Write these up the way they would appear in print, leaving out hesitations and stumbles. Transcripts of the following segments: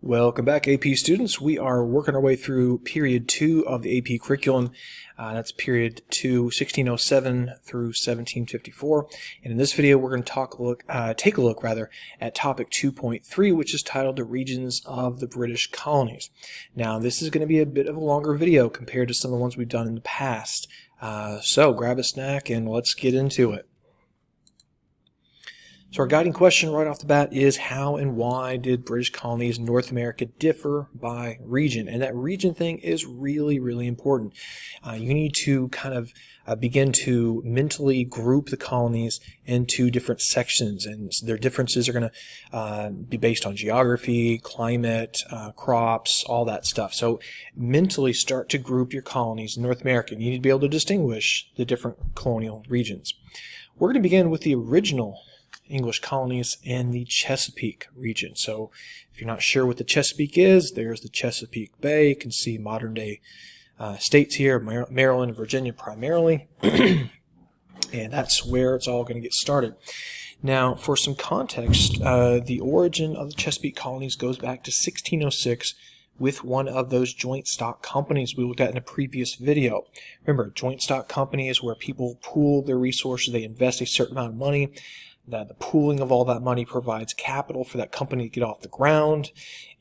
Welcome back, AP students. We are working our way through period 2 of the AP curriculum. That's period 2, 1607 through 1754. And in this video, we're going to take a look at topic 2.3, which is titled The Regions of the British Colonies. Now, this is going to be a bit of a longer video compared to some of the ones we've done in the past. So grab a snack and let's get into it. So our guiding question right off the bat is, how and why did British colonies in North America differ by region? And that region thing is really, really important. You need to kind of begin to mentally group the colonies into different sections, and their differences are going to be based on geography, climate, crops, all that stuff. So mentally start to group your colonies in North America. You need to be able to distinguish the different colonial regions. We're going to begin with the original English colonies in the Chesapeake region. So if you're not sure what the Chesapeake is, there's the Chesapeake Bay. You can see modern day states here, Maryland and Virginia primarily. And that's where it's all going to get started. Now, for some context, the origin of the Chesapeake colonies goes back to 1606 with one of those joint stock companies we looked at in a previous video. Remember, a joint stock company is where people pool their resources, they invest a certain amount of money. The pooling of all that money provides capital for that company to get off the ground,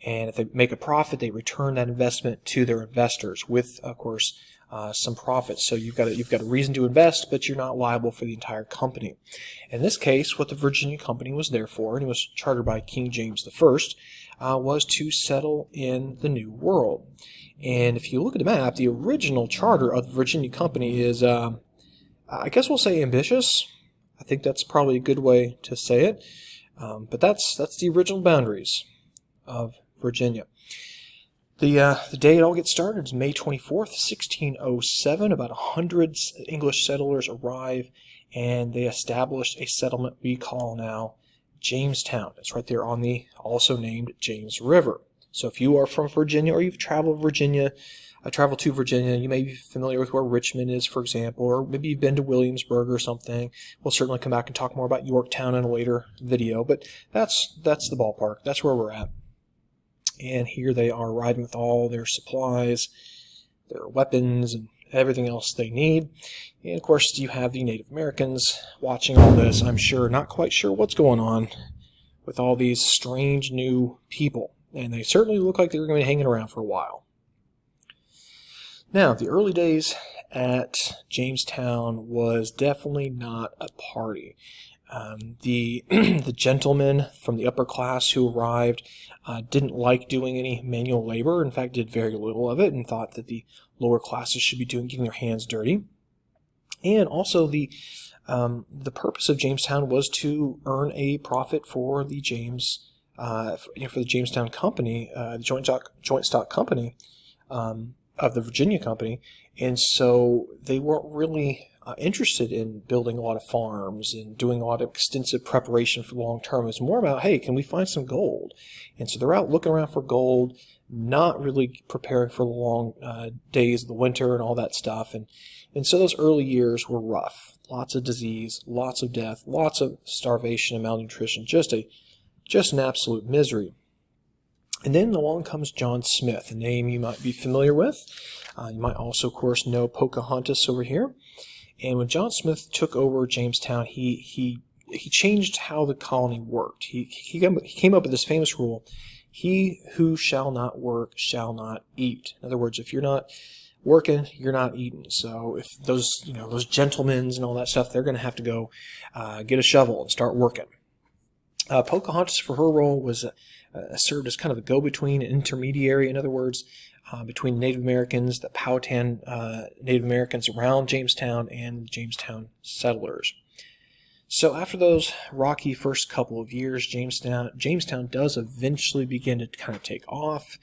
and if they make a profit, they return that investment to their investors with, of course, some profit. So you've got a reason to invest, but you're not liable for the entire company. In this case, what the Virginia Company was there for, and it was chartered by King James I, was to settle in the New World. And if you look at the map, the original charter of the Virginia Company is, I guess we'll say ambitious. I think that's probably a good way to say it, but that's the original boundaries of Virginia. The day it all gets started is May 24th, 1607. About 100 English settlers arrive, and they established a settlement we call now Jamestown. It's right there on the also named James River. So if you are from Virginia or you've traveled to Virginia, you may be familiar with where Richmond is, for example, or maybe you've been to Williamsburg or something. We'll certainly come back and talk more about Yorktown in a later video, but that's the ballpark. That's where we're at. And here they are arriving with all their supplies, their weapons, and everything else they need. And of course, you have the Native Americans watching all this, I'm sure, not quite sure what's going on with all these strange new people. And they certainly look like they're going to be hanging around for a while. Now, the early days at Jamestown was definitely not a party. The gentlemen from the upper class who arrived didn't like doing any manual labor. In fact, did very little of it, and thought that the lower classes should be getting their hands dirty. And also, the purpose of Jamestown was to earn a profit for the for the Jamestown Company, the joint stock company. Of the Virginia Company, and so they weren't really interested in building a lot of farms and doing a lot of extensive preparation for the long term. It was more about, hey, can we find some gold? And so they're out looking around for gold, not really preparing for the long days of the winter and all that stuff. And so those early years were rough. Lots of disease, lots of death, lots of starvation and malnutrition, just an absolute misery. And then along comes John Smith, a name you might be familiar with. You might also, of course, know Pocahontas over here. And when John Smith took over Jamestown, he changed how the colony worked. He came up with this famous rule: "He who shall not work shall not eat." In other words, if you're not working, you're not eating. So if those gentlemen and all that stuff, they're going to have to go get a shovel and start working. Pocahontas, for her role, was served as kind of a go-between, intermediary, in other words, between Native Americans, the Powhatan Native Americans around Jamestown, and the Jamestown settlers. So after those rocky first couple of years, Jamestown does eventually begin to kind of take off.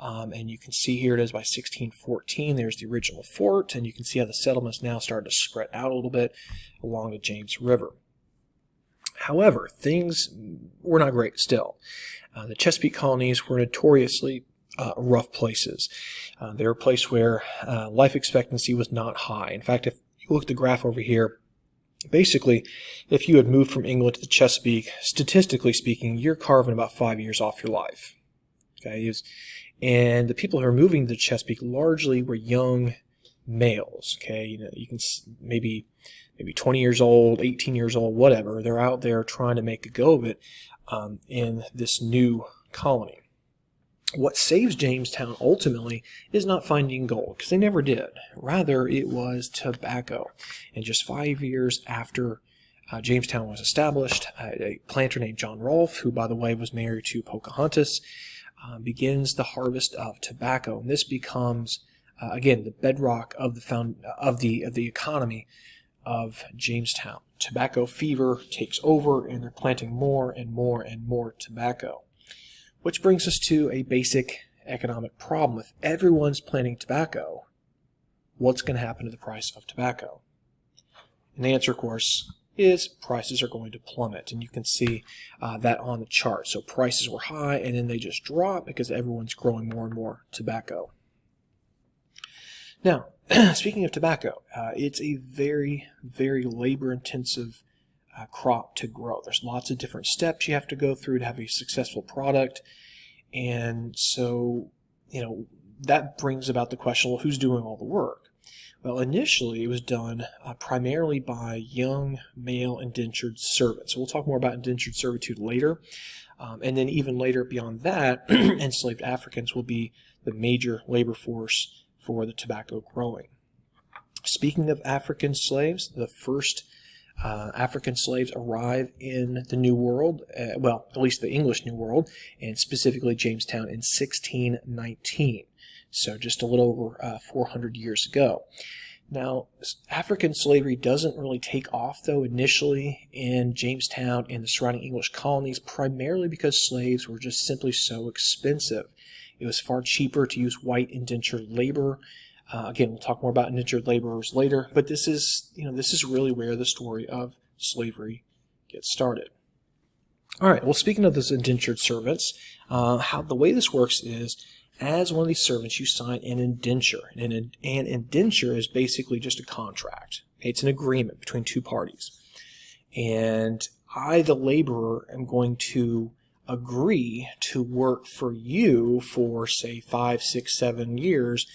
And you can see here it is by 1614. There's the original fort, and you can see how the settlements now started to spread out a little bit along the James River. However, things were not great still. The Chesapeake colonies were notoriously rough places. They were a place where life expectancy was not high. In fact, if you look at the graph over here, basically, if you had moved from England to the Chesapeake, statistically speaking, you're carving about 5 years off your life. Okay, and the people who are moving to Chesapeake largely were young males. Okay, you can maybe 20 years old, 18 years old, whatever. They're out there trying to make a go of it in this new colony. What saves Jamestown ultimately is not finding gold, because they never did. Rather, it was tobacco. And just 5 years after Jamestown was established, a planter named John Rolfe, who, by the way, was married to Pocahontas, begins the harvest of tobacco. And this becomes, again, the bedrock of the economy of Jamestown. Tobacco fever takes over, and they're planting more and more and more tobacco. Which brings us to a basic economic problem. If everyone's planting tobacco, what's going to happen to the price of tobacco? And the answer, of course, is prices are going to plummet. And you can see that on the chart. So prices were high, and then they just drop because everyone's growing more and more tobacco. Now, speaking of tobacco, it's a very, very labor-intensive crop to grow. There's lots of different steps you have to go through to have a successful product. And so, that brings about the question, well, who's doing all the work? Well, initially it was done primarily by young male indentured servants. So we'll talk more about indentured servitude later. And then even later beyond that, enslaved Africans will be the major labor force for the tobacco growing. Speaking of African slaves, the first African slaves arrive in the New World, well, at least the English New World, and specifically Jamestown in 1619. So just a little over 400 years ago. Now, African slavery doesn't really take off, though, initially in Jamestown and the surrounding English colonies, primarily because slaves were just simply so expensive. It was far cheaper to use white indentured labor. Again, we'll talk more about indentured laborers later, but this is really where the story of slavery gets started. All right. Well, speaking of those indentured servants, the way this works is, as one of these servants, you sign an indenture. And an indenture is basically just a contract. Okay? It's an agreement between two parties. And I, the laborer, am going to agree to work for you for, say, 5, 6, 7 years.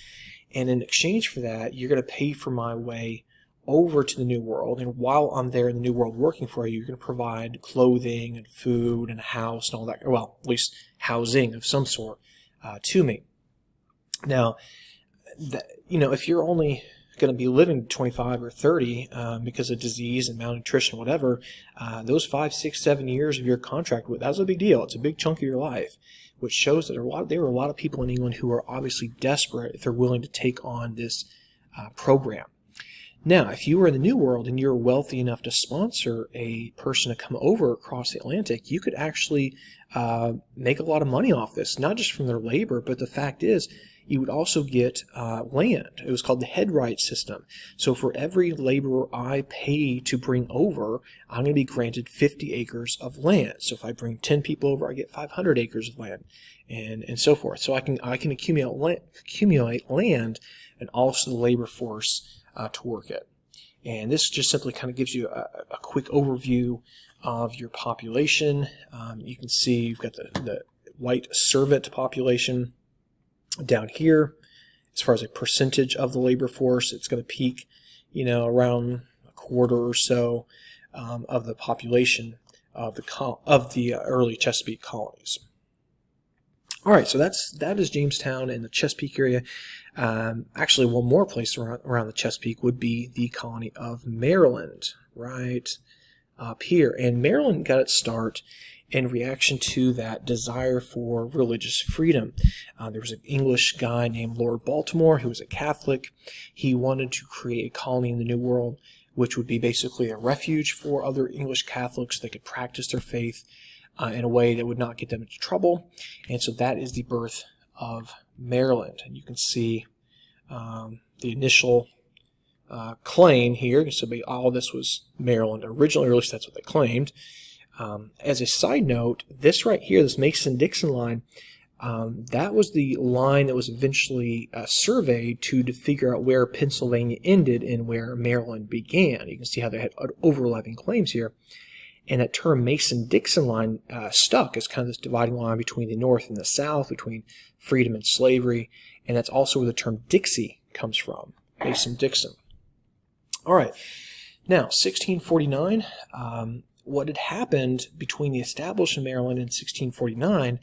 And in exchange for that, you're going to pay for my way over to the New World. And while I'm there in the New World working for you, you're going to provide clothing and food and a house and all that. Well, at least housing of some sort to me. Now, if you're only going to be living 25 or 30 because of disease and malnutrition, whatever, those 5, 6, 7 years of your contract, that's a big deal. It's a big chunk of your life, which shows that there were a lot of people in England who are obviously desperate if they're willing to take on this program. Now, if you were in the New World and you're wealthy enough to sponsor a person to come over across the Atlantic, you could actually make a lot of money off this, not just from their labor, but the fact is you would also get land. It was called the head right system. So for every laborer I pay to bring over, I'm going to be granted 50 acres of land. So if I bring 10 people over, I get 500 acres of land, and so forth. So I can accumulate land and also the labor force to work it. And this just simply kind of gives you a quick overview of your population. You can see you've got the white servant population down here. As far as a percentage of the labor force, it's going to peak, around a quarter or so of the population of the early Chesapeake colonies. All right, so that is Jamestown and the Chesapeake area. Actually, one more place around the Chesapeake would be the colony of Maryland, right up here. And Maryland got its start in reaction to that desire for religious freedom. There was an English guy named Lord Baltimore who was a Catholic. He wanted to create a colony in the New World, which would be basically a refuge for other English Catholics that could practice their faith in a way that would not get them into trouble. And so that is the birth of Maryland. And you can see the initial claim here. So all this was Maryland originally, or at least that's what they claimed. As a side note, this right here, this Mason-Dixon line, that was the line that was eventually surveyed to figure out where Pennsylvania ended and where Maryland began. You can see how they had overlapping claims here. And that term Mason-Dixon line stuck as kind of this dividing line between the North and the South, between freedom and slavery. And that's also where the term Dixie comes from, Mason-Dixon. All right. Now, 1649, what had happened between the establishment of Maryland in 1649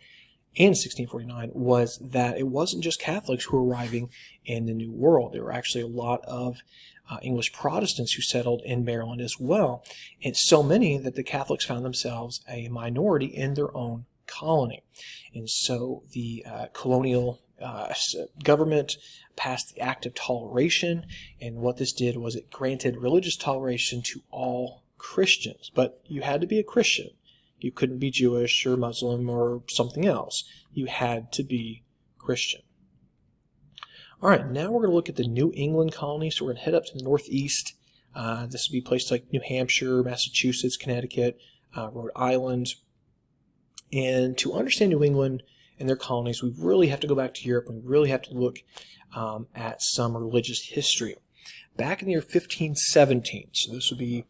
was that it wasn't just Catholics who were arriving in the New World. There were actually a lot of English Protestants who settled in Maryland as well, and so many that the Catholics found themselves a minority in their own colony. And so the colonial government passed the Act of Toleration, and what this did was it granted religious toleration to all Christians, but you had to be a Christian. You couldn't be Jewish or Muslim or something else. You had to be Christian. All right, now we're going to look at the New England colonies. So we're going to head up to the northeast. This would be places like New Hampshire, Massachusetts, Connecticut, Rhode Island. And to understand New England and their colonies, we really have to go back to Europe, and we really have to look at some religious history. Back in the year 1517, so this would be,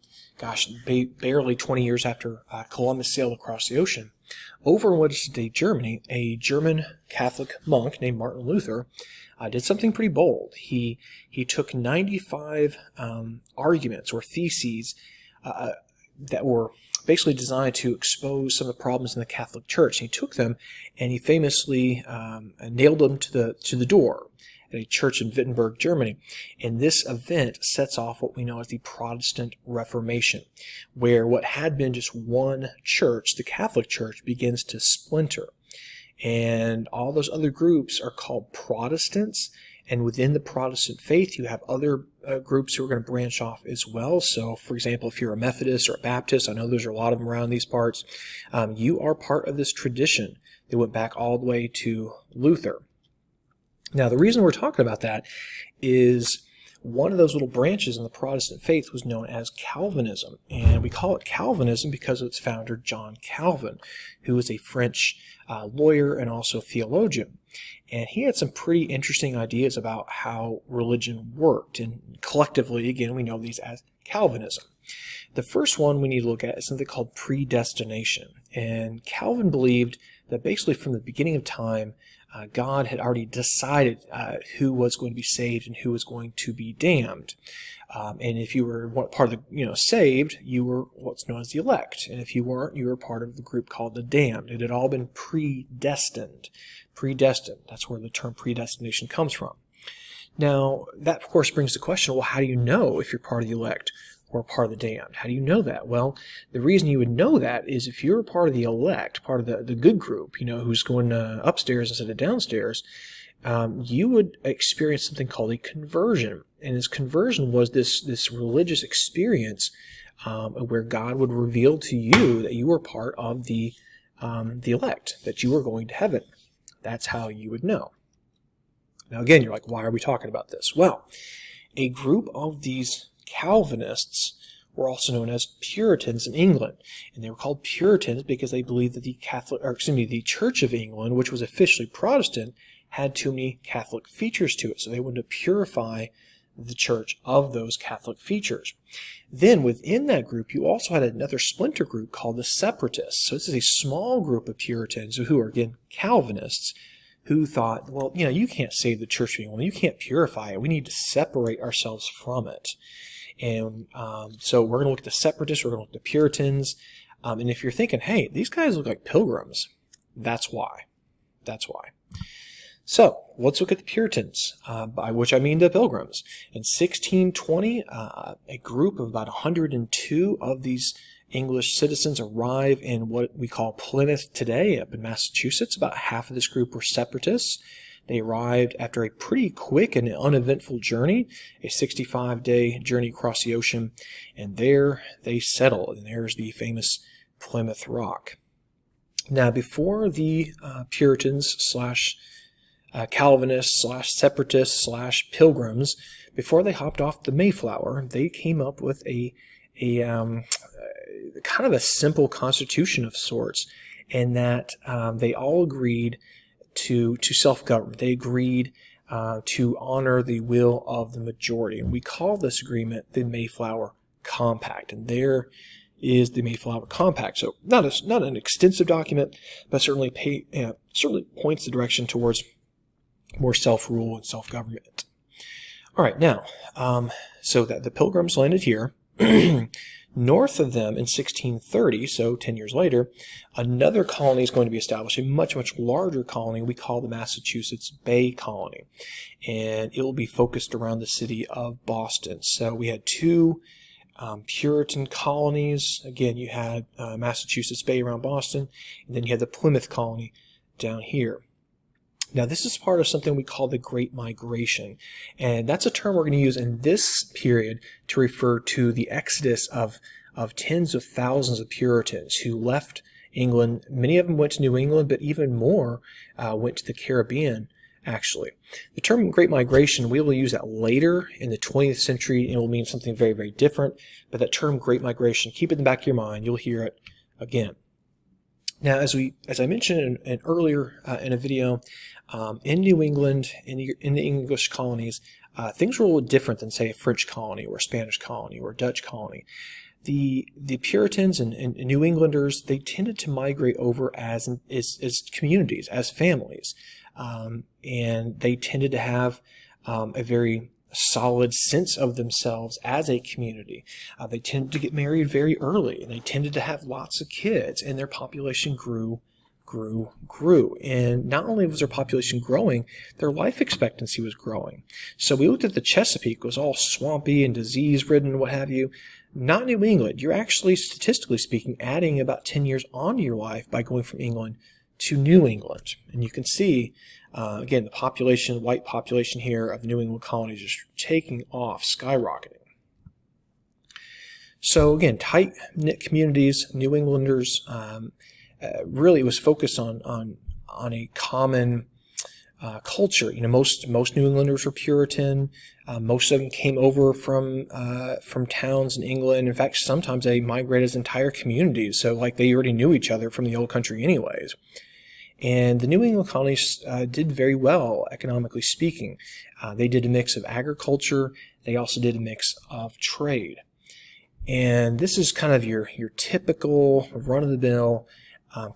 barely 20 years after Columbus sailed across the ocean, over in what is today Germany, a German Catholic monk named Martin Luther did something pretty bold. He took 95 arguments or theses that were basically designed to expose some of the problems in the Catholic Church. He took them and he famously nailed them to the door at a church in Wittenberg, Germany. And this event sets off what we know as the Protestant Reformation, where what had been just one church, the Catholic Church, begins to splinter. And all those other groups are called Protestants. And within the Protestant faith, you have other groups who are going to branch off as well. So, for example, if you're a Methodist or a Baptist, I know there's a lot of them around these parts, you are part of this tradition that went back all the way to Luther. Now, the reason we're talking about that is one of those little branches in the Protestant faith was known as Calvinism. And we call it Calvinism because of its founder, John Calvin, who was a French lawyer and also theologian. And he had some pretty interesting ideas about how religion worked. And collectively, again, we know these as Calvinism. The first one we need to look at is something called predestination. And Calvin believed that basically from the beginning of time, God had already decided who was going to be saved and who was going to be damned. And if you were part of the, saved, you were what's known as the elect. And if you weren't, you were part of the group called the damned. It had all been predestined. Predestined. That's where the term predestination comes from. Now, that of course brings the question, well, how do you know if you're part of the elect or part of the damned? How do you know that? Well, the reason you would know that is if you're part of the elect, part of the good group, who's going upstairs instead of downstairs, you would experience something called a conversion. And this conversion was this religious experience where God would reveal to you that you were part of the elect, that you were going to heaven. That's how you would know. Now again, you're like, why are we talking about this? Well, a group of these Calvinists were also known as Puritans in England, and they were called Puritans because they believed that the Church of England, which was officially Protestant, had too many Catholic features to it, so they wanted to purify the church of those Catholic features. Then within that group, you also had another splinter group called the Separatists. So this is a small group of Puritans who are, again, Calvinists, who thought, well, you can't save the Church of England. You can't purify it. We need to separate ourselves from it. And so we're going to look at the Separatists, we're going to look at the Puritans. And if you're thinking, hey, these guys look like Pilgrims, that's why. That's why. So let's look at the Puritans, by which I mean the Pilgrims. In 1620, a group of about 102 of these English citizens arrive in what we call Plymouth today, up in Massachusetts. About half of this group were Separatists. They arrived after a pretty quick and uneventful journey, a 65-day journey across the ocean, and there they settled. And there's the famous Plymouth Rock. Now, before the Puritans / Calvinists / Separatists / Pilgrims, before they hopped off the Mayflower, they came up with a kind of a simple constitution of sorts, in that they all agreed to self-government. They agreed to honor the will of the majority. And we call this agreement the Mayflower Compact. And there is the Mayflower Compact. So not an extensive document, but certainly points the direction towards more self-rule and self-government. All right, now, so that the Pilgrims landed here. North of them in 1630, so 10 years later, another colony is going to be established, a much, much larger colony we call the Massachusetts Bay Colony. And it will be focused around the city of Boston. So we had two Puritan colonies. Again, you had Massachusetts Bay around Boston, and then you had the Plymouth colony down here. Now, this is part of something we call the Great Migration, and that's a term we're going to use in this period to refer to the exodus of tens of thousands of Puritans who left England. Many of them went to New England, but even more went to the Caribbean, actually. The term Great Migration, we will use that later in the 20th century, and it will mean something very, very different, but that term Great Migration, keep it in the back of your mind. You'll hear it again. Now, as I mentioned earlier in a video, in New England, in the English colonies, things were a little different than, say, a French colony or a Spanish colony or a Dutch colony. The Puritans and New Englanders, they tended to migrate over as communities, as families, and they tended to have a very solid sense of themselves as a community. They tended to get married very early, and they tended to have lots of kids, and their population grew. And not only was their population growing, their life expectancy was growing. So we looked at the Chesapeake, it was all swampy and disease-ridden, what have you. Not New England. You're actually, statistically speaking, adding about 10 years onto your life by going from England to New England. And you can see, again, the population, white population here of the New England colonies just taking off, skyrocketing. So again, tight-knit communities, New Englanders, really was focused on a common culture. You know, most New Englanders were Puritan. Most of them came over from towns in England. In fact, sometimes they migrated as entire communities. So, like, they already knew each other from the old country, anyways. And the New England colonies did very well, economically speaking. They did a mix of agriculture. They also did a mix of trade. And this is kind of your typical run-of-the-mill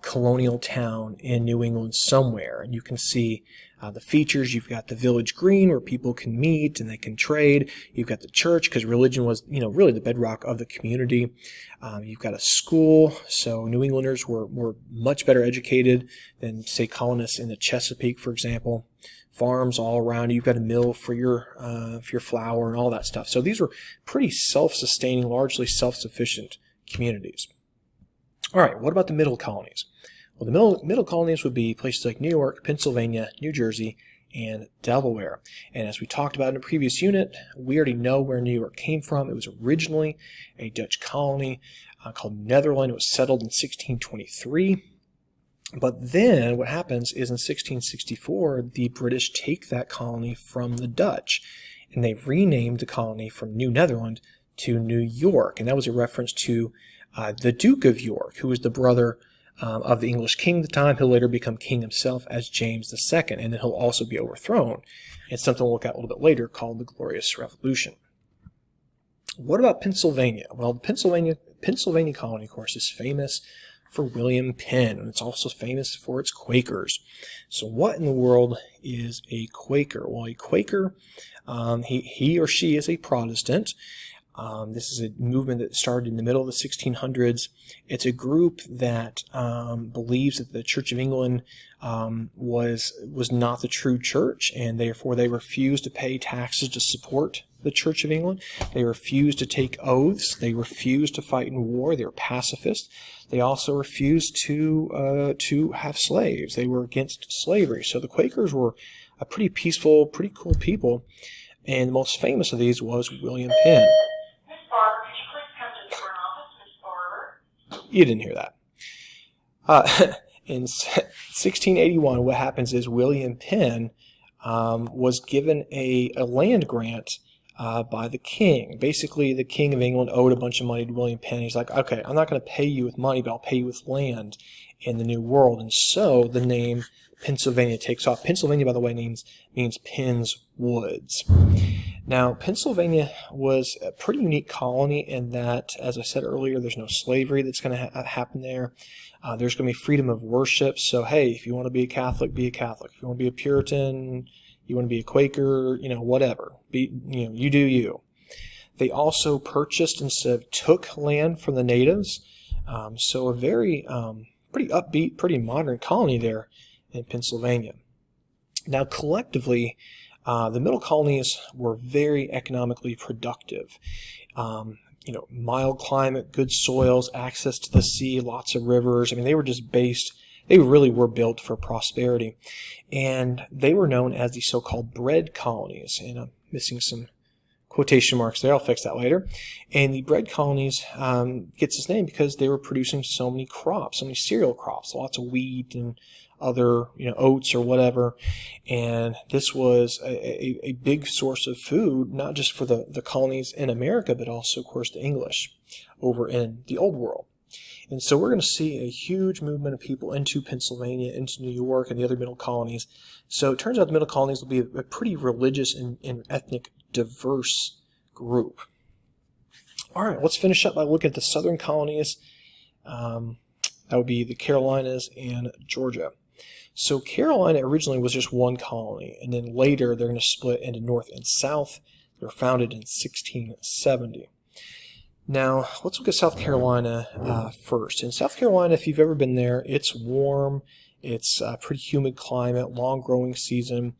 colonial town in New England somewhere. And you can see the features. You've got the village green where people can meet and they can trade. You've got the church because religion was, really the bedrock of the community. You've got a school. So New Englanders were much better educated than, say, colonists in the Chesapeake, for example. Farms all around. You've got a mill for your flour and all that stuff. So these were pretty self-sustaining, largely self-sufficient communities. All right, what about the middle colonies? Well, the middle colonies would be places like New York, Pennsylvania, New Jersey, and Delaware. And as we talked about in a previous unit, we already know where New York came from. It was originally a Dutch colony called Netherland. It was settled in 1623. But then what happens is in 1664, the British take that colony from the Dutch, and they renamed the colony from New Netherland to New York. And that was a reference to the Duke of York, who was the brother of the English king at the time. He'll later become king himself as James II, and then he'll also be overthrown. It's something we'll look at a little bit later called the Glorious Revolution. What about Pennsylvania? Well, the Pennsylvania colony, of course, is famous for William Penn, and it's also famous for its Quakers. So what in the world is a Quaker? Well, a Quaker, he or she is a Protestant. This is a movement that started in the middle of the 1600s. It's a group that believes that the Church of England was not the true church, and therefore they refused to pay taxes to support the Church of England. They refused to take oaths. They refused to fight in war. They were pacifists. They also refused to have slaves. They were against slavery. So the Quakers were a pretty peaceful, pretty cool people, and the most famous of these was William Penn. You didn't hear that. In 1681, what happens is William Penn was given a land grant by the king. Basically, the king of England owed a bunch of money to William Penn. He's like, okay, I'm not going to pay you with money, but I'll pay you with land in the New World. And so the name Pennsylvania takes off. Pennsylvania, by the way, means Penn's Woods. Now, Pennsylvania was a pretty unique colony in that, as I said earlier, there's no slavery that's going to happen there. There's going to be freedom of worship. So, hey, if you want to be a Catholic, be a Catholic. If you want to be a Puritan, you want to be a Quaker, whatever. You do you. They also purchased instead of took land from the natives. So a very pretty upbeat, pretty modern colony there in Pennsylvania. Now, collectively, the middle colonies were very economically productive. Mild climate, good soils, access to the sea, lots of rivers. I mean, they were just they really were built for prosperity. And they were known as the so-called bread colonies. And I'm missing some quotation marks there. I'll fix that later. And the bread colonies gets its name because they were producing so many crops, so many cereal crops, lots of wheat and other, oats or whatever. And this was a big source of food, not just for the colonies in America, but also, of course, the English over in the Old World. And so we're going to see a huge movement of people into Pennsylvania, into New York, and the other middle colonies. So it turns out the middle colonies will be a pretty religious and ethnic diverse group. All right, let's finish up by looking at the southern colonies. That would be the Carolinas and Georgia. So Carolina originally was just one colony, and then later they're going to split into North and South. They were founded in 1670. Now, let's look at South Carolina first. In South Carolina, if you've ever been there, it's warm, it's a pretty humid climate, long growing season,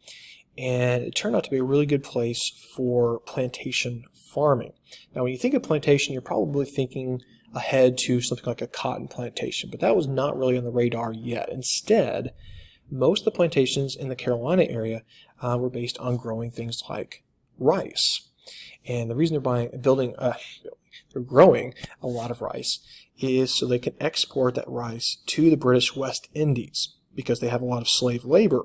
and it turned out to be a really good place for plantation farming. Now, when you think of plantation, you're probably thinking ahead to something like a cotton plantation, but that was not really on the radar yet. Instead, most of the plantations in the Carolina area were based on growing things like rice. And the reason they're growing a lot of rice is so they can export that rice to the British West Indies, because they have a lot of slave labor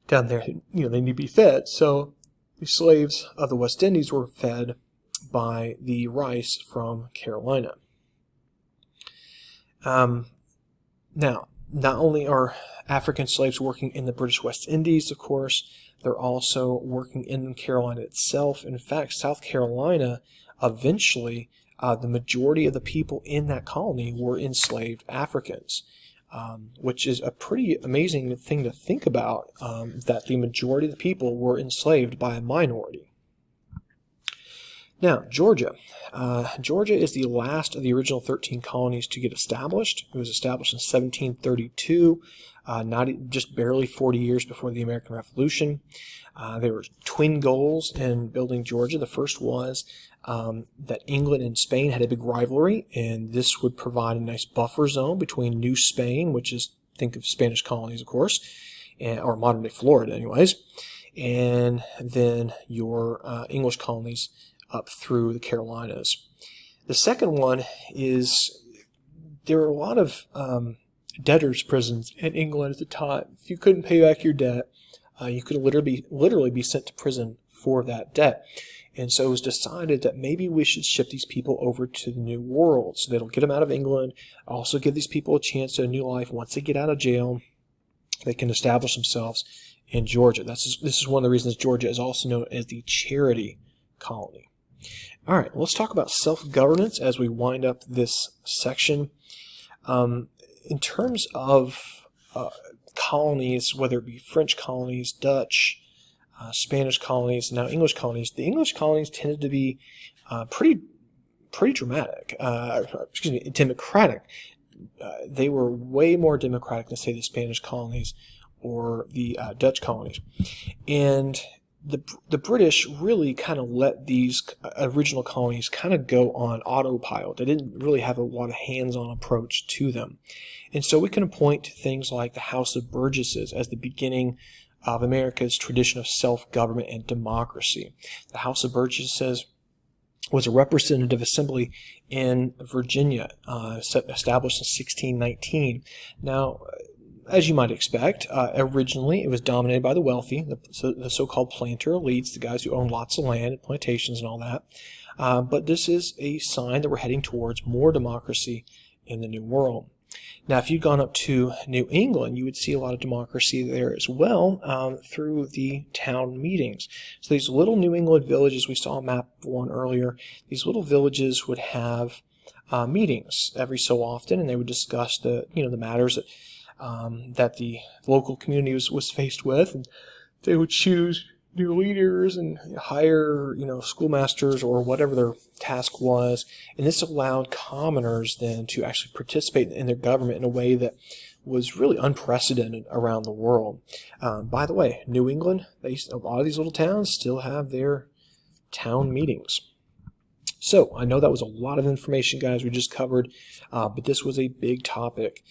down there. They need to be fed. So the slaves of the West Indies were fed by the rice from Carolina. Now, not only are African slaves working in the British West Indies, of course, they're also working in Carolina itself. In fact, South Carolina, eventually, the majority of the people in that colony were enslaved Africans, which is a pretty amazing thing to think about, that the majority of the people were enslaved by a minority. Now, Georgia. Georgia is the last of the original 13 colonies to get established. It was established in 1732, just barely 40 years before the American Revolution. There were twin goals in building Georgia. The first was that England and Spain had a big rivalry, and this would provide a nice buffer zone between New Spain, which is, think of Spanish colonies, of course, or modern-day Florida anyways, and then your English colonies up through the Carolinas. The second one is there were a lot of debtors' prisons in England at the time. If you couldn't pay back your debt, you could literally be sent to prison for that debt. And so it was decided that maybe we should ship these people over to the New World, so that'll get them out of England, also give these people a chance at a new life. Once they get out of jail, they can establish themselves in Georgia. This is one of the reasons Georgia is also known as the charity colony. All right, let's talk about self-governance as we wind up this section. In terms of colonies, whether it be French colonies, Dutch, Spanish colonies, now English colonies, the English colonies tended to be pretty dramatic. Democratic. They were way more democratic than, say, the Spanish colonies or the Dutch colonies. And the British really kind of let these original colonies kind of go on autopilot. They didn't really have a lot of hands-on approach to them. And so we can point to things like the House of Burgesses as the beginning of America's tradition of self-government and democracy. The House of Burgesses was a representative assembly in Virginia, established in 1619. Now, as you might expect, originally it was dominated by the wealthy, the so-called planter elites, the guys who own lots of land and plantations and all that. But this is a sign that we're heading towards more democracy in the New World. Now, if you'd gone up to New England, you would see a lot of democracy there as well, through the town meetings. So these little New England villages, we saw map 1 earlier, these little villages would have meetings every so often, and they would discuss the matters that the local community was faced with, and they would choose new leaders and hire schoolmasters or whatever their task was, and this allowed commoners then to actually participate in their government in a way that was really unprecedented around the world. By the way, New England, a lot of these little towns still have their town meetings. So I know that was a lot of information, guys, we just covered, but this was a big topic,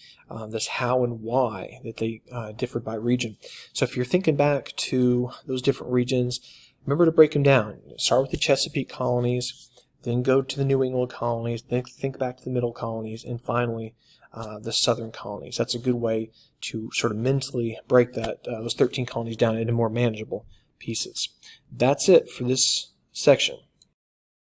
this how and why that they differed by region. So if you're thinking back to those different regions, remember to break them down. Start with the Chesapeake colonies, then go to the New England colonies, then think back to the middle colonies, and finally the southern colonies. That's a good way to sort of mentally break those 13 colonies down into more manageable pieces. That's it for this section.